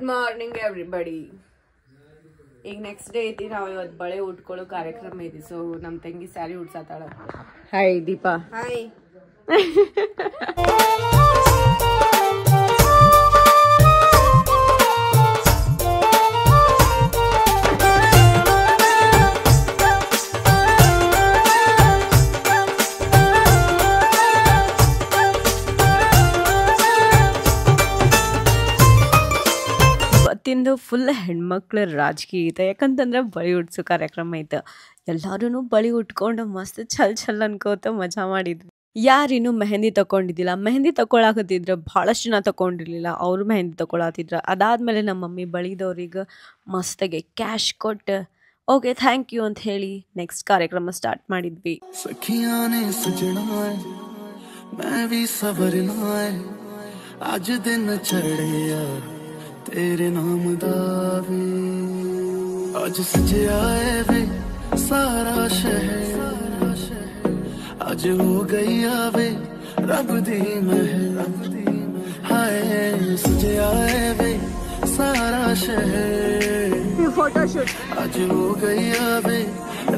Morning everybody. ಈಗ next day ಐತಿ. ನಾವು ಇವತ್ತು ಬಳೆ ಉಟ್ಕೊಳ್ಳೋ ಕಾರ್ಯಕ್ರಮ ಐತಿ. ಸೊ ನಮ್ಮ ತಂಗಿ ಸ್ಯಾರಿ ಉಡ್ಸಾತಾಳ. ಹಾಯ್ ದೀಪಾ. ಹಾಯ್. ಇವತ್ತಿಂದು ಫುಲ್ ಹೆಣ್ಮಕ್ಳ ರಾಜಕೀಯ ಐತೆ. ಯಾಕಂತಂದ್ರೆ ಬಳಿ ಉಡ್ಸೋ ಕಾರ್ಯಕ್ರಮ ಐತೆ. ಎಲ್ಲರೂ ಬಳಿ ಉಟ್ಕೊಂಡು ಮಸ್ತ್ ಛಲ್ ಅನ್ಕೋತ ಮಜಾ ಮಾಡಿದ್ವಿ. ಯಾರಿನ್ನೂ ಮೆಹಂದಿ ತಗೊಂಡಿದ್ದಿಲ್ಲ, ಮೆಹಂದಿ ತಗೊಳಕತ್ತಿದ್ರೆ ಭಾಳಷ್ಟು ಜನ ತಗೊಂಡಿರ್ಲಿಲ್ಲ, ಅವರು ಮೆಹಂದಿ ತಗೊಳತಿದ್ರು. ಅದಾದ್ಮೇಲೆ ನಮ್ಮ ಮಮ್ಮಿ ಬಳಿದವ್ರಿಗೆ ಮಸ್ತಾಗೆ ಕ್ಯಾಶ್ ಕೊಟ್ಟು ಓಕೆ ಥ್ಯಾಂಕ್ ಯು ಅಂತ ಹೇಳಿ ನೆಕ್ಸ್ಟ್ ಕಾರ್ಯಕ್ರಮ ಸ್ಟಾರ್ಟ್ ಮಾಡಿದ್ವಿ. तेरे नाम दावे आज सजया है वे सारा शहर, आज हो गई आवे रब दी महल, हाय सजया है वे सारा शहर, फोटोशूट आज हो गई आवे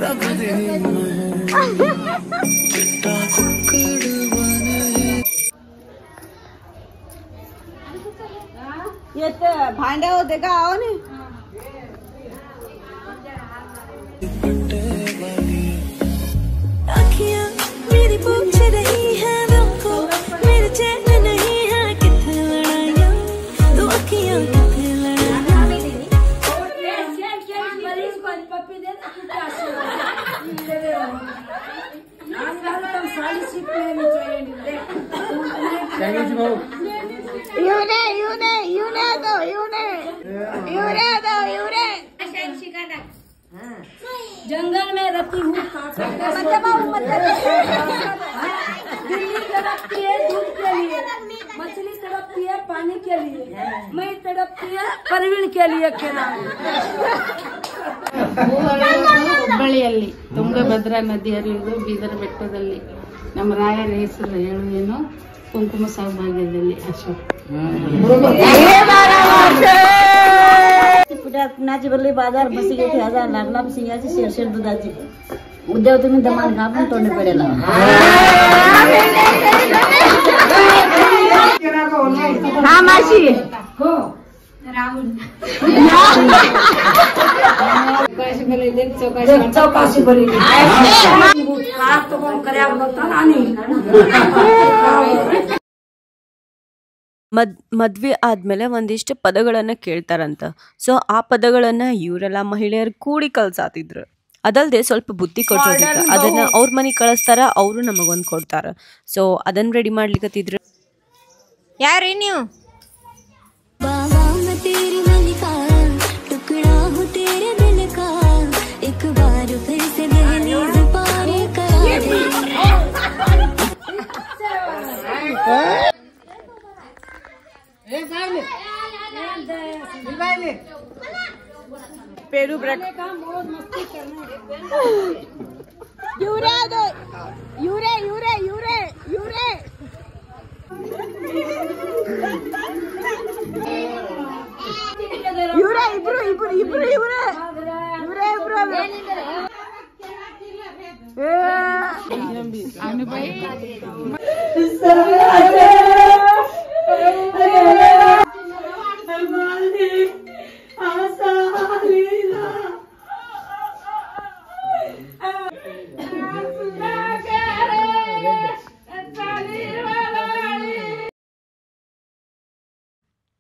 रब दी महल, चिट्टा कुक्कड़ बने ये तो भांडे होते का आओ नहीं. आँखियाँ मेरी पूछ रही है हमको, मेरे चैन नहीं है कितने लड़ाइयाँ, तो आँखियाँ कितने जंगल में रहती हूँ, दिल्ली तड़पती है दूध के लिए, मछली तड़पती है पानी के लिए, मैं तड़पती है परवीन के लिए. ಹುಬ್ಬಳ್ಳಿಯಲ್ಲಿ ತುಂಗಭದ್ರಾ ನದಿ ಹರಿಯುವುದು ಬೀದರ್ ಬೆಟ್ಟದಲ್ಲಿ. ನಮ್ಮ ರಾಯರ ಹೆಸರು ಹೇಳುವೇನು ಕುಂಕುಮ ಸೌಭಾಗ್ಯದಲ್ಲಿ. ಅಶೋಕ್ पुण्याची भरली बाजार बसी गेली हजार लागला सिंगाची शेरशेर दुधाची उद्या तुम्ही दमान घालून तोंड पडेला. हा माशी हो राहुल चौकाशी बरी तಗೊಂಡ್ ಕರೆಯಾಗ ಬರ್ತಾನ ಮದ್ವೆ ಆದ್ಮೇಲೆ ಒಂದಿಷ್ಟು ಪದಗಳನ್ನ ಕೇಳ್ತಾರಂತ. ಸೊ ಆ ಪದಗಳನ್ನ ಇವರೆಲ್ಲ ಮಹಿಳೆಯರು ಕೂಡಿ ಕಲ್ಸಾತಿದ್ರು. ಅದಲ್ದೆ ಸ್ವಲ್ಪ ಬುದ್ಧಿ ಕೊಟ್ಟೋದಿತ್ತು. ಅದನ್ನ ಅವ್ರ ಮನೆಗೆ ಕಳಿಸ್ತಾರ, ಅವರು ನಮಗೊಂದು ಕೊಡ್ತಾರ. ಸೊ ಅದನ್ನ ರೆಡಿ ಮಾಡ್ಲಿಕ್ಕತ್ತಿದ್ರು. ಯಾರೀ ನೀವು? बाबा मैं तेरी मलिका टुकड़ा हूँ तेरे दिल का, एक बार फिर से दहलीज पार करा दे. पेरू ब्रेक यूरे दो यूरे यूरे यूरे यूरे यूरे इब्रू इब्रू इब्रू यूरे यूरे इब्रू ಅನುಭವಿ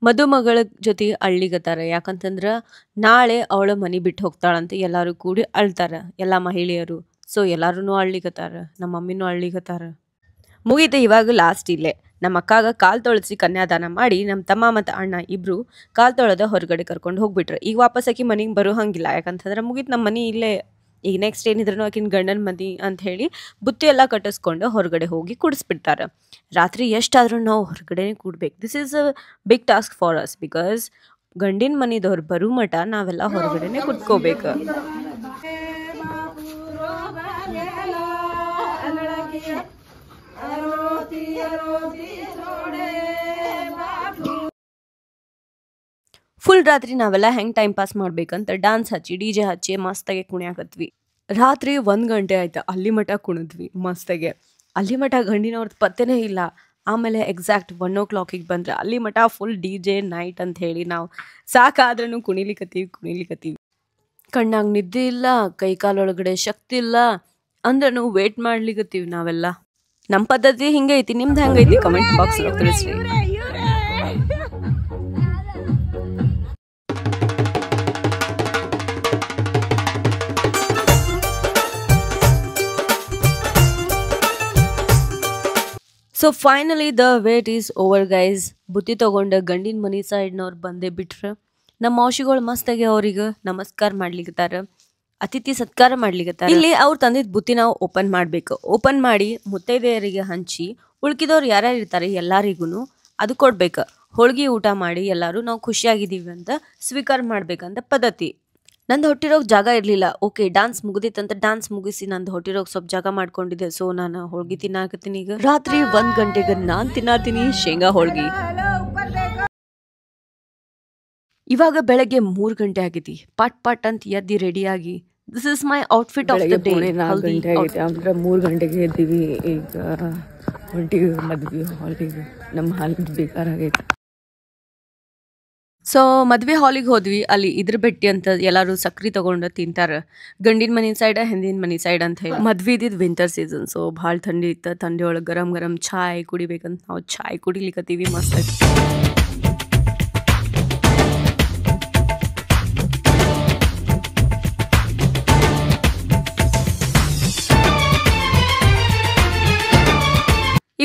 ಮದುಮಗಳ ಜೊತೆ ಅಳ್ಳಿಗತ್ತಾರ. ಯಾಕಂತಂದ್ರ ನಾಳೆ ಅವಳ ಮನೆ ಬಿಟ್ಟು ಹೋಗ್ತಾಳಂತ ಎಲ್ಲಾರು ಕೂಡಿ ಅಳ್ತಾರ, ಎಲ್ಲಾ ಮಹಿಳೆಯರು. ಸೊ ಎಲ್ಲಾರು ಅಳ್ಳಿಗತ್ತಾರ, ನಮ್ಮ ಮಮ್ಮಿನೂ ಅಳ್ಳಿಗತ್ತಾರ. ಮುಗೀತೆ ಇವಾಗ ಲಾಸ್ಟ್ ಇಲ್ಲೇ. ನಮ್ಮ ಅಕ್ಕಾಗ ಕಾಲ್ ತೊಳಸಿ ಕನ್ಯಾದಾನ ಮಾಡಿ ನಮ್ಮ ತಮ್ಮ ಮತ್ತು ಅಣ್ಣ ಇಬ್ರು ಕಾಲ್ ತೊಳೆದ ಹೊರಗಡೆ ಕರ್ಕೊಂಡು ಹೋಗ್ಬಿಟ್ರು. ಈಗ ವಾಪಸ್ ಆಕಿ ಮನೆಗೆ ಬರೋ ಹಂಗಿಲ್ಲ. ಯಾಕಂತಂದ್ರೆ ಮುಗೀತು ನಮ್ಮ ಮನೆ ಇಲ್ಲೇ. ಈಗ ನೆಕ್ಸ್ಟ್ ಏನಿದ್ರು ಆಕಿನ ಗಂಡನ ಮದಿ ಅಂತ ಹೇಳಿ ಬುತ್ತಿ ಎಲ್ಲ ಕಟ್ಟಿಸ್ಕೊಂಡು ಹೊರಗಡೆ ಹೋಗಿ ಕುಡಿಸ್ಬಿಡ್ತಾರೆ. ರಾತ್ರಿ ಎಷ್ಟಾದ್ರೂ ನಾವು ಹೊರಗಡೆನೇ ಕೂಡ್ಬೇಕು. This is a big task for us. Because ಗಂಡಿನ ಮನೆದವ್ರು ಬರೋ ಮಠ ನಾವೆಲ್ಲ ಹೊರಗಡೆನೆ ಕುತ್ಕೋಬೇಕು. ಫುಲ್ ರಾತ್ರಿ ನಾವೆಲ್ಲ ಹೆಂಗೆ ಟೈಮ್ ಪಾಸ್ ಮಾಡ್ಬೇಕಂತ ಡ್ಯಾನ್ಸ್ ಹಚ್ಚಿ DJ ಹಚ್ಚಿ ಮಸ್ತಾಗೆ ಕುಣಿಯಾಕತ್ವಿ. ರಾತ್ರಿ 1 ಗಂಟೆ ಆಯ್ತು, ಅಲ್ಲಿ ಮಠ ಕುಣಿದ್ವಿ ಮಸ್ತಾಗೆ. ಅಲ್ಲಿ ಮಠ ಗಂಡಿನವ್ರದ್ದು ಪತ್ತೆನೇ ಇಲ್ಲ. ಆಮೇಲೆ ಎಕ್ಸಾಕ್ಟ್ 1 o'clock ಬಂದ್ರೆ ಅಲ್ಲಿ ಮಠ ಫುಲ್ DJ ನೈಟ್ ಅಂತ ಹೇಳಿ ನಾವು ಸಾಕಾದ್ರೂ ಕುಣಿಲಿಕತ್ತೀವಿ. ಕಣ್ಣಾಗ ನಿದ್ದೆ ಇಲ್ಲ, ಕೈ ಕಾಲೊಳಗಡೆ ಶಕ್ತಿ ಇಲ್ಲ ಅಂದ್ರೂ ವೇಟ್ ಮಾಡ್ಲಿಕತ್ತೀವಿ ನಾವೆಲ್ಲ. ನಮ್ಮ ಪದ್ಧತಿ ಹಿಂಗೆ ಐತಿ, ನಿಮ್ದು ಹೆಂಗೈತಿ ಕಮೆಂಟ್ ಬಾಕ್ಸ್ ತಿಳಿಸ್ರಿ. So finally the wait is over guys. ಬುತ್ತಿ ತಗೊಂಡ ಗಂಡಿನ ಮನಿ ಸೈಡ್ನವ್ರು ಬಂದೇ ಬಿಟ್ರ. ನಮ್ಮ ಮೌಶಿಗಳು ಮಸ್ತಾಗಿ ಅವ್ರಿಗೆ ನಮಸ್ಕಾರ ಮಾಡ್ಲಿಕತ್ತಾರ, ಅತಿಥಿ ಸತ್ಕಾರ ಮಾಡ್ಲಿಕತ್ತಾರ. ಇಲ್ಲಿ ಅವ್ರು ತಂದಿದ್ ಬುತ್ತಿ ನಾವು ಓಪನ್ ಮಾಡ್ಬೇಕು. ಓಪನ್ ಮಾಡಿ ಮುತ್ತೈದೆಯರಿಗೆ ಹಂಚಿ ಉಳ್ಕಿದವ್ರು ಯಾರ್ಯಾರು ಇರ್ತಾರೆ ಎಲ್ಲಾರಿಗೂ ಅದು ಕೊಡ್ಬೇಕು. ಹೋಳ್ಗಿ ಊಟ ಮಾಡಿ ಎಲ್ಲರೂ ನಾವು ಖುಷಿಯಾಗಿದ್ದೀವಿ ಅಂತ ಸ್ವೀಕಾರ ಮಾಡ್ಬೇಕಂತ ಪದ್ಧತಿ. ನಂದು ಹೊಟ್ಟಿರೋಗಿ ಜಾಗ ಇರಲಿಲ್ಲ. ಓಕೆ, ಡ್ಯಾನ್ಸ್ ಮುಗಿದಿತ್ತಂತ ಡ್ಯಾನ್ಸ್ ಮುಗಿಸಿ ನಂದು ಹೊಟ್ಟಿರೋಗಿ ಸ್ವಲ್ಪ ಜಾಗ ಮಾಡ್ಕೊಂಡಿದ್ದೆ. ಸೊ ನಾನು ಹೋಳ್ಗಿ ತಿನ್ನಾಕತ್ತೀನಿ. ಈಗ ರಾತ್ರಿ 1 ಗಂಟೆಗೆ ನಾನು ತಿನ್ನಾತೀನಿ ಶೇಂಗಾ ಹೋಳ್ಗಿ. ಇವಾಗ ಬೆಳಗ್ಗೆ 3 ಗಂಟೆ ಆಗೈತಿ. ಪಟ್ ಅಂತ ಎದ್ದಿ ರೆಡಿಯಾಗಿ this is my outfit of the day. 4 ಗಂಟೆ ಆಗೈತಿ ಅಂದ್ರೆ 3 ಗಂಟೆಗೆ ಎದ್ದೀವಿ. ಈಗ ಹೊಂಟಿವಿ ಮದ್ವೆ ಹಾಲಿಗೆ. ನಮ್ಮ ಹಾಲಿಗೆ ಬೇಕಾರಾಗೈತಿ. ಸೊ ಮದ್ವೆ ಹಾಲಿಗೆ ಹೋದ್ವಿ. ಅಲ್ಲಿ ಇದ್ರ ಬೆಟ್ಟಿ ಅಂತ ಎಲ್ಲಾರು ಸಕ್ರಿ ತಗೊಂಡು ತಿಂತಾರ. ಗಂಡಿನ ಮನಿ ಸೈಡ್ ಹೆಂದಿನ ಮನಿ ಸೈಡ್ ಅಂತ ಹೇಳಿ. ಮದ್ವೆ ಇದ್ದಿದ್ದು ವಿಂಟರ್ ಸೀಸನ್, ಸೊ ಭಾಳ ಥಂಡಿ ಇತ್ತು. ಥಂಡಿ ಒಳಗೆ ಗರಂ ಚಾಯ್ ಕುಡಿಬೇಕಂತ ನಾವು ಚಾಯ್ ಕುಡಿಲಿಕತ್ತೀವಿ. ಮಸ್ತ್ ಆಯ್ತು.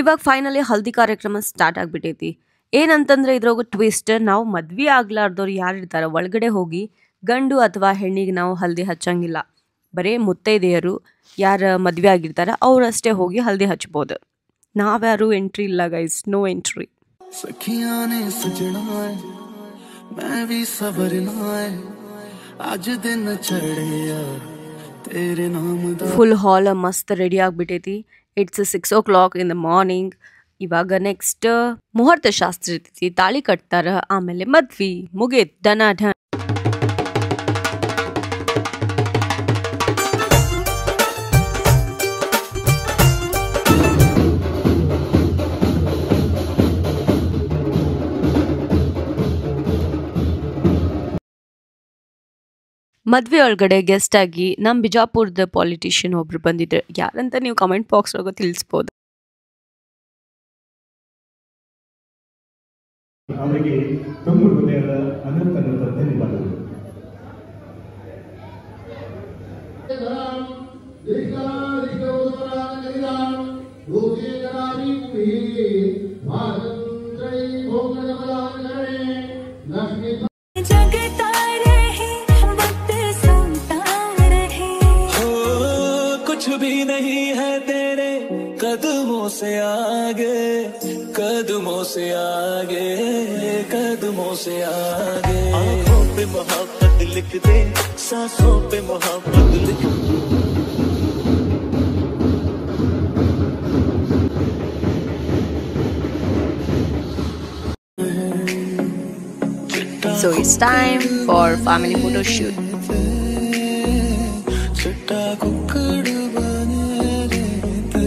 ಇವಾಗ ಫೈನಲಿ ಹಲ್ದಿ ಕಾರ್ಯಕ್ರಮ ಸ್ಟಾರ್ಟ್ ಆಗ್ಬಿಟ್ಟೈತಿ. ಏನಂತಂದ್ರೆ ಇದ್ರಾಗ ಟ್ವಿಸ್ಟ್, ನಾವು ಮದ್ವೆ ಆಗ್ಲಾರ್ದವ್ರು ಯಾರು ಇರ್ತಾರ ಒಳಗಡೆ ಹೋಗಿ ಗಂಡು ಅಥವಾ ಹೆಣ್ಣಿಗೆ ನಾವು ಹಲ್ದಿ ಹಚ್ಚಂಗಿಲ್ಲ. ಬರೇ ಮುತ್ತೈದೆಯರು ಯಾರು ಮದ್ವೆ ಆಗಿರ್ತಾರ ಅವರಷ್ಟೇ ಹೋಗಿ ಹಲ್ದಿ ಹಚ್ಬೋದು. ನಾವ್ಯಾರು ಎಂಟ್ರಿ ಇಲ್ಲ guys, no entry. Full hall ಮಸ್ತ್ ರೆಡಿ ಆಗ್ಬಿಟ್ಟೈತಿ. It's 6 o'clock in the morning. ಇವಾಗ ನೆಕ್ಸ್ಟ್ ಮುಹೂರ್ತ ಶಾಸ್ತ್ರ ಇರ್ತೈತಿ, ತಾಳಿ ಕಟ್ತಾರ, ಆಮೇಲೆ ಮದ್ವಿ ಮುಗೀತ್ ಡನ ಢ. ಮದ್ವೆ ಒಳಗಡೆ ಗೆಸ್ಟ್ ಆಗಿ ನಮ್ಮ ಬಿಜಾಪುರದ ಪಾಲಿಟಿಷಿಯನ್ ಒಬ್ರು ಬಂದಿದ್ರು. ಯಾರಂತ ನೀವು ಕಮೆಂಟ್ ಬಾಕ್ಸ್ ಒಳಗೆ ತಿಳಿಸ್ಬೋದು. ಅವರಿಗೆ ತುಂಬ ಹೃದಯದ ಅನಂತ ಧನ್ಯವಾದಗಳು. कुछ भी नहीं है तेरे कदमों से आगे, कदमों से आगे, कदमों से आगे. आँखों पे मोहब्बत लिख दे, सांसों पे मोहब्बत लिख दे. So it's time for family photo shoot. चिट्टा कुकड़ बने रहते,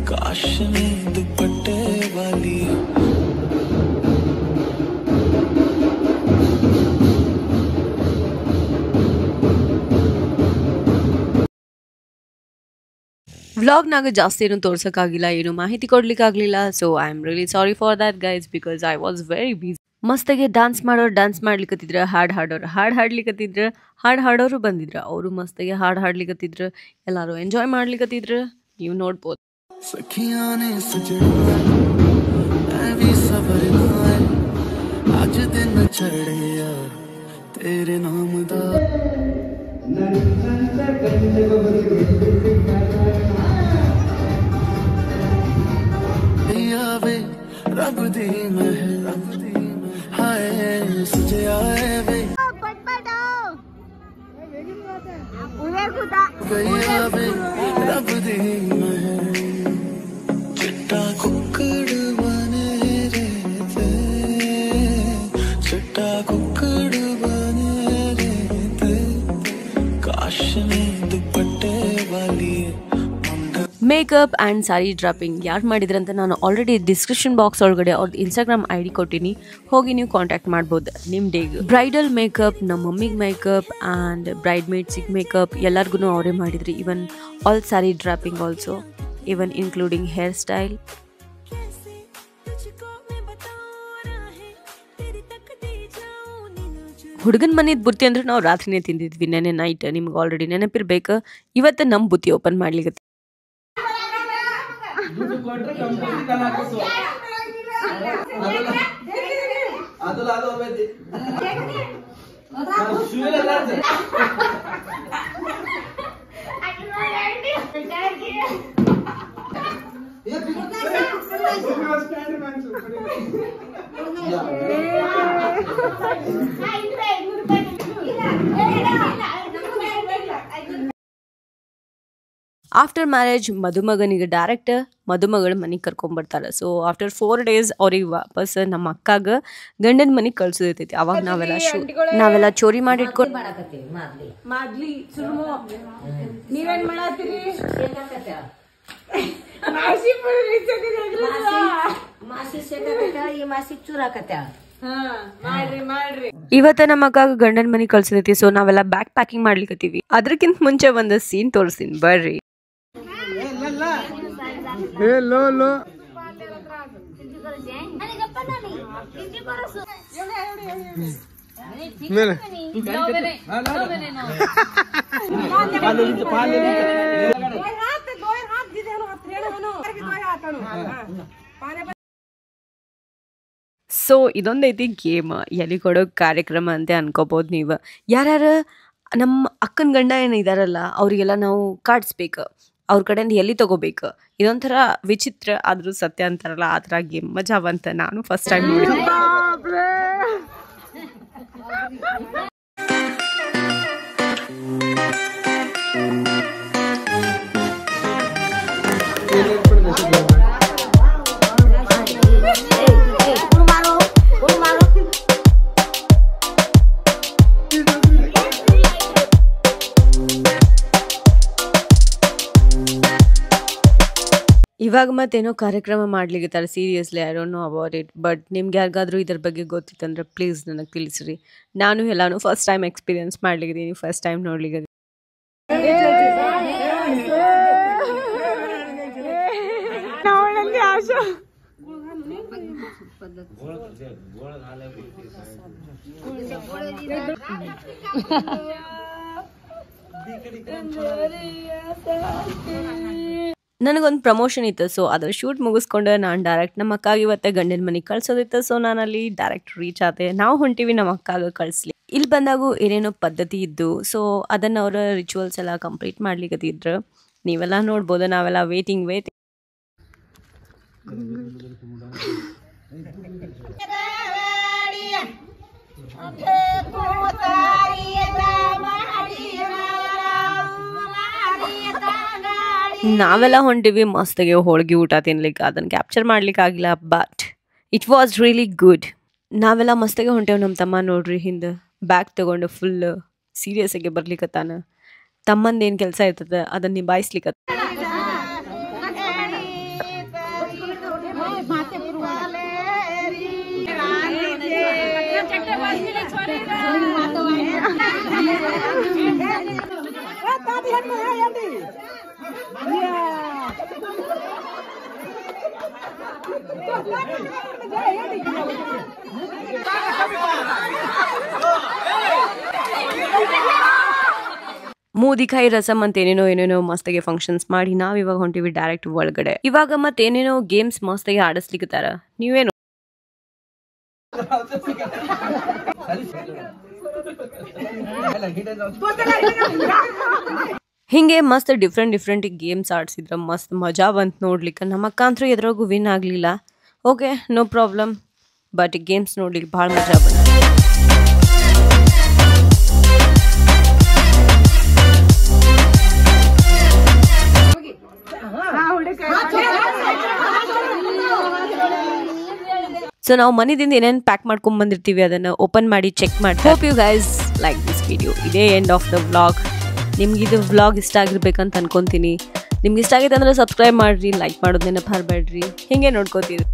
काश में दुपट्टे वाली. ವ್ಲಾಗ್ನಾಗ ಜಾಸ್ತಿ ಏನು ತೋರ್ಸೋಕ್ಕಾಗಿಲ್ಲ, ಏನು ಮಾಹಿತಿ ಕೊಡ್ಲಿಕ್ಕಾಗಲಿಲ್ಲ. So I am really sorry for that guys, because I was very busy. ಮಸ್ತಾಗೆ ಡ್ಯಾನ್ಸ್ ಮಾಡೋರು ಡ್ಯಾನ್ಸ್ ಮಾಡ್ಲಿಕ್ಕತ್ತಿದ್ರು, ಹಾಡು ಹಾಡ್ಲಿಕ್ಕತ್ತಿದ್ರು, ಹಾಡು ಹಾಡೋರು ಬಂದಿದ್ರು, ಅವರು ಮಸ್ತಾಗೆ ಹಾಡು ಹಾಡ್ಲಿಕ್ಕತ್ತಿದ್ರು, ಎಲ್ಲರೂ ಎಂಜಾಯ್ ಮಾಡ್ಲಿಕ್ಕತ್ತಿದ್ರು. ನೀವು ನೋಡ್ಬೋದು. रब दी महल हाय सजे आए वे गया वे रब दी महल चिट्टा कुकड़ बने रहते चिट्टा कुकड़ ಮೇಕಪ್ ಆ್ಯಂಡ್ ಸ್ಯಾರಿ ಡ್ರಾಪಿಂಗ್ ಯಾರು ಮಾಡಿದ್ರಂತ ನಾನು ಆಲ್ರೆಡಿ ಡಿಸ್ಕ್ರಿಪ್ಷನ್ ಬಾಕ್ಸ್ ಒಳಗಡೆ ಅವ್ರದ್ದು ಇನ್ಸ್ಟಾಗ್ರಾಮ್ ID ಕೊಟ್ಟಿನಿ, ಹೋಗಿ ನೀವು ಕಾಂಟ್ಯಾಕ್ಟ್ ಮಾಡ್ಬೋದು ನಿಮ್ಮ ಡೇಗೆ. ಬ್ರೈಡಲ್ ಮೇಕಪ್, ನಮ್ಮ ಮಮ್ಮಿಗೆ ಮೇಕಪ್ ಆ್ಯಂಡ್ ಬ್ರೈಡ್ ಮೇಡ್ಸಿಗೆ ಮೇಕಪ್ ಎಲ್ಲರಿಗೂ ಅವರೇ ಮಾಡಿದ್ರಿ. Even all sari dropping also, even including hair style. ಹುಡುಗನ ಮನೆದು ಬುತ್ತಿ ಅಂದ್ರೆ ನಾವು ರಾತ್ರಿನೇ ತಿಂದಿದ್ವಿ ನೆನೆ ನೈಟ್. ನಿಮ್ಗೆ ಆಲ್ರೆಡಿ ನೆನಪಿರ್ಬೇಕು. ಇವತ್ತು ನಮ್ಮ ಬುತ್ತಿ ಓಪನ್ ಮಾಡ್ಲಿಕ್ಕೆ ಆಫ್ಟರ್ ಮ್ಯಾರೇಜ್ ಮದುಮಗನಿಗೆ ಡೈರೆಕ್ಟ್ ಮದುಮಗಳ ಮನೆಗೆ ಕರ್ಕೊಂಡ್ಬರ್ತಾರೆ. ಸೊ ಆಫ್ಟರ್ 4 days ಅವ್ರಿಗೆ ವಾಪಸ್ ನಮ್ಮ ಅಕ್ಕಾಗ ಗಂಡನ ಮನೆಗೆ ಕಳ್ಸೋದೈತಿ. ಅವಾಗ ನಾವೆಲ್ಲ ಚೋರಿ ಮಾಡಿಟ್ಕೊಂಡು ಮಾಡ್ಲಿ ಸುಳ್ಳು. ನೀವೇನ್ ಮಾಡತ್ತೀರಿ? ಇವತ್ತ ನಮ್ಮ ಅಕ್ಕಾಗ ಗಂಡನ ಮನೆಗೆ ಕಳ್ಸೋದೈತಿ. ಸೊ ನಾವೆಲ್ಲ ಬ್ಯಾಗ್ ಪ್ಯಾಕಿಂಗ್ ಮಾಡ್ಲಿಕ್ಕತ್ತೀವಿ. ಅದಕ್ಕಿಂತ ಮುಂಚೆ ಒಂದು ಸೀನ್ ತೋರಿಸ್ತೀನಿ ಬರ್ರಿ. ಸೊ ಇದೊಂದೈತಿ ಗೇಮ್, ಎಲ್ಲಿ ಕೊಡೋ ಕಾರ್ಯಕ್ರಮ ಅಂತ ಅನ್ಕೋಬಹುದು ನೀವು. ಯಾರ್ಯಾರು ನಮ್ಮ ಅಕ್ಕನ ಗಂಡ ಏನಿದಾರಲ್ಲ ಅವರಿಗೆಲ್ಲ ನಾವು ಕಾಡಿಸ್ಬೇಕು, ಅವ್ರ ಕಡೆಯಿಂದ ಎಲ್ಲಿ ತಗೋಬೇಕು. ಇದೊಂಥರ ವಿಚಿತ್ರ ಆದ್ರೂ ಸತ್ಯ ಅಂತಾರಲ್ಲ, ಆ ಥರ ಗೇಮ್ ಮಜಾವಂತ. ನಾನು ಫಸ್ಟ್ ಟೈಮ್ ನೋಡಿ. ಇವಾಗ ಮತ್ತೇನೋ ಕಾರ್ಯಕ್ರಮ ಮಾಡ್ಲಿಕ್ಕೆ seriously, I don't know about it. But ನಿಮ್ಗೆ ಯಾರಿಗಾದ್ರೂ ಇದ್ರ ಬಗ್ಗೆ ಗೊತ್ತಿತ್ತಂದ್ರೆ ಪ್ಲೀಸ್ ನನಗೆ ತಿಳಿಸ್ರಿ. ನಾನು ಎಲ್ಲಾನು ಫಸ್ಟ್ ಟೈಮ್ ಎಕ್ಸ್ಪೀರಿಯನ್ಸ್ ಮಾಡ್ಲಿಕ್ಕಿದ್ದೀನಿ, ಫಸ್ಟ್ ಟೈಮ್ ನೋಡ್ಲಿಕ್ಕೆ. ನನಗೊಂದು ಪ್ರಮೋಷನ್ ಇತ್ತು. ಸೊ ಅದ್ರ ಶೂಟ್ ಮುಗಿಸ್ಕೊಂಡು ನಾನು ಡೈರೆಕ್ಟ್ ನಮ್ಮ ಅಕ್ಕಾಗ ಇವತ್ತೆ ಗಂಡನ ಮನೆಗೆ ಕಳ್ಸೋದಿತ್ತು. ಸೊ ನಾನು ಅಲ್ಲಿ ಡೈರೆಕ್ಟ್ ರೀಚ್ ಆದೆ. ನಾವು ಹೊಂಟಿವಿ ನಮ್ಮ ಅಕ್ಕಾಗ ಕಳಿಸ್ಲಿ. ಇಲ್ಲಿ ಬಂದಾಗೂ ಏನೇನೋ ಪದ್ಧತಿ ಇದ್ದು, ಸೊ ಅದನ್ನು ಅವರ ರಿಚುವಲ್ಸ್ ಎಲ್ಲ ಕಂಪ್ಲೀಟ್ ಮಾಡ್ಲಿಕ್ಕತ್ತಿದ್ರು. ನೀವೆಲ್ಲ ನೋಡ್ಬೋದು. ನಾವೆಲ್ಲ ವೇಟಿಂಗ್ ನಾವೆಲ್ಲ ಹೊಂಟಿವಿ ಮಸ್ತಿಗೆ ಹೋಳಿಗೆ ಊಟ ತಿನ್ಲಿಕ್ಕೆ. ಅದನ್ನು ಕ್ಯಾಪ್ಚರ್ ಮಾಡ್ಲಿಕ್ಕೆ ಆಗಿಲ್ಲ, but it was really good. ನಾವೆಲ್ಲ ಮಸ್ತಿಗೆ ಹೊಂಟೇವು. ನಮ್ಮ ತಮ್ಮ ನೋಡ್ರಿ ಹಿಂದೆ ಬ್ಯಾಗ್ ತಗೊಂಡು ಫುಲ್ ಸೀರಿಯಸ್ ಆಗಿ ಬರ್ಲಿಕ್ಕತ್ತಾನ. ತಮ್ಮಂದೇನು ಕೆಲಸ ಇರ್ತದೆ ಅದನ್ನ ನಿಭಾಯಿಸ್ಲಿಕ್ಕೆ. ಮೂದಿಕಾಯಿ ರಸಮ್ ಅಂತ ಏನೇನೋ ಮಸ್ತಾಗಿ ಫಂಕ್ಷನ್ಸ್ ಮಾಡಿ ನಾವ್ ಇವಾಗ ಹೊಂಟಿವಿ ಡೈರೆಕ್ಟ್ ಒಳಗಡೆ. ಇವಾಗ ಮತ್ತೇನೇನೋ ಗೇಮ್ಸ್ ಮಸ್ತಾಗಿ ಆಡಿಸ್ಲಿಕ್ಕತ್ತಾರ. ನೀವೇನು ಹಿಂಗೆ ಮಸ್ತ್ ಡಿಫ್ರೆಂಟ್ ಗೇಮ್ಸ್ ಆಡ್ಸಿದ್ರ ಮಸ್ತ್ ಮಜಾ ಬಂತು ನೋಡ್ಲಿಕ್ಕೆ. ನಮ್ಮ ಅಕ್ಕ ಅಂತೂ ಎದ್ರಾಗೂ ವಿನ್ ಆಗ್ಲಿಲ್ಲ. Okay, no problem. But games ನೋಡ್ಲಿಕ್ಕೆ ಭಾಳ ಮಜಾ ಬಂತು. ಸೊ ನಾವು ಮನೆಯಿಂದ ಏನೇನು ಪ್ಯಾಕ್ ಮಾಡ್ಕೊಂಡ್ ಬಂದಿರ್ತೀವಿ ಅದನ್ನ ಓಪನ್ ಮಾಡಿ ಚೆಕ್ ಮಾಡಿ. Hope you guys like this video. ಇದೇ ಎಂಡ್ ಆಫ್ ದ ವ್ಲಾಗ್. ನಿಮ್ಗೆ ಇದು ವ್ಲಾಗ್ ಇಷ್ಟ ಆಗಿರ್ಬೇಕಂತ ಅನ್ಕೊಂತೀನಿ. ನಿಮ್ಗೆ ಇಷ್ಟ ಆಗೈತೆ ಅಂದ್ರೆ ಸಬ್ಸ್ಕ್ರೈಬ್ ಮಾಡಿರಿ, ಲೈಕ್ ಮಾಡೋದು ನೆನಪು ಹಾರಬೇಡ್ರಿ. ಹಿಂಗೆ ನೋಡ್ಕೋತೀರಿ.